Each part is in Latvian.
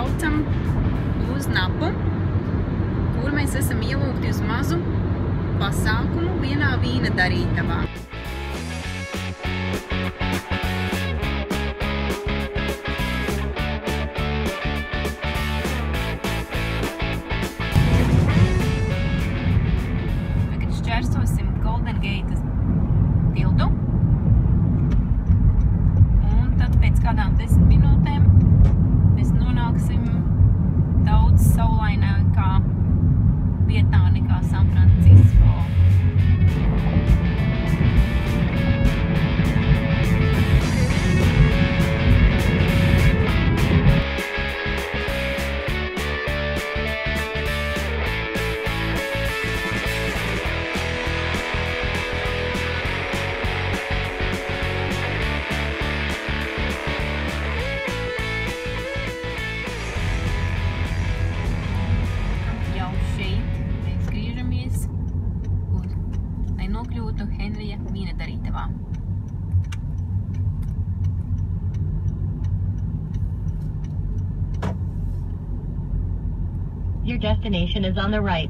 braucam uz Napu, kur mēs esam ielūgti uz mazu pasākumu vienā vīna darītavā. Tagad šķērsosim Golden Gate tiltu. Un tad pēc kādām 10 minūtēm mēs nonāksim daudz saulainākā vietā nekā San Francisco. Nokļūtu Henrija vīna darītavā. Your destination is on the right.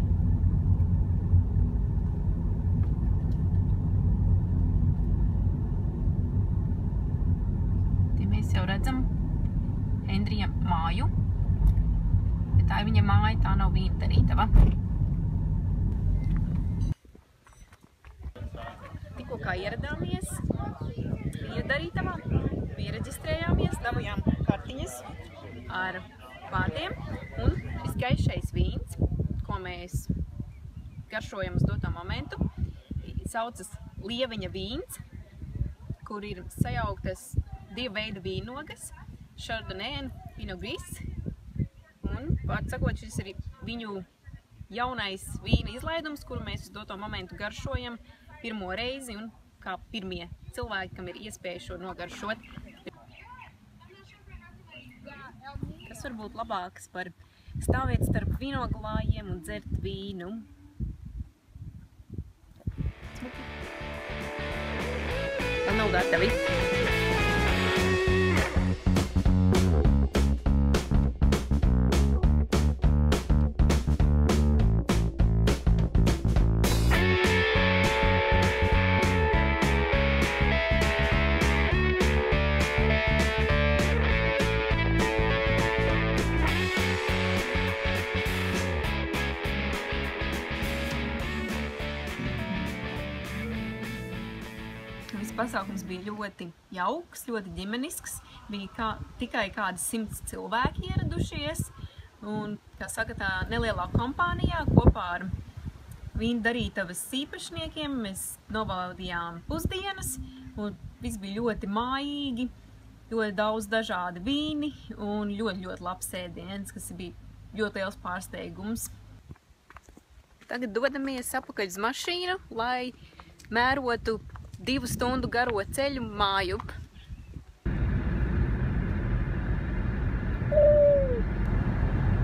Te mēs jau redzam Henrija māju, bet tā ir viņa māja, tā nav vīna darītava. Tikko kā ieradāmies vīna darītavā, piereģistrējāmies, dabujām kartiņas ar vārdiem, un šis gaišais vīns, ko mēs garšojam uz doto momentu, saucas Lieveņa vīns, kur ir sajauktas divu veidu vīnogas, Chardonnay un Pinot Gris, un, vārdsakot, šis ir viņu jaunais vīna izlaidums, kuru mēs uz doto momentu garšojam pirmo reizi un kā pirmie cilvēki, kam ir iespēja šo nogaršot. Kas var būt labāks par stāvēt starp vinoglājiem un dzert vīnu? Smuki. Vēl nav gatavi. Pasākums bija ļoti jauks, ļoti ģimenisks. Bija tikai kādi 100 cilvēki ieradušies. Un, kā saka, tā nelielā kompānijā kopā ar vīna darītavas īpašniekiem mēs nobaudījām pusdienas. Un viss bija ļoti mājīgi, ļoti daudz dažādi vīni un ļoti labs ēdiens, kas bija ļoti liels pārsteigums. Tagad dodamies apakaļ uz mašīnu, lai mērotu 2 stundu garo ceļu mājup.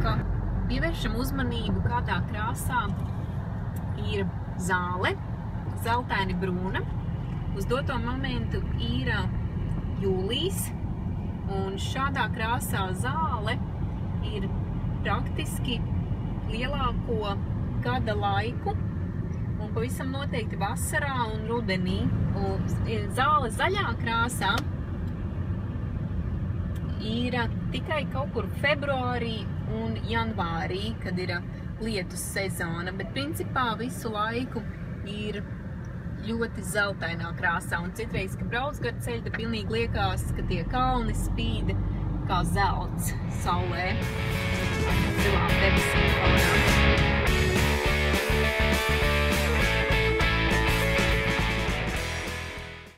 Kā pievēršam uzmanību, kādā krāsā ir zāle, zeltaini brūna. Uz doto momentu ir jūlijs, un šādā krāsā zāle ir praktiski lielāko gada laiku. Un pavisam noteikti vasarā un rudenī. Zāle zaļā krāsā ir tikai kaut kur februārī un janvārī, kad ir lietus sezona, bet principā visu laiku ir ļoti zeltainā krāsā. Un citreiz, kad brauc gar ceļu, tad pilnīgi liekas, ka tie kalni spīd kā zelts saulē.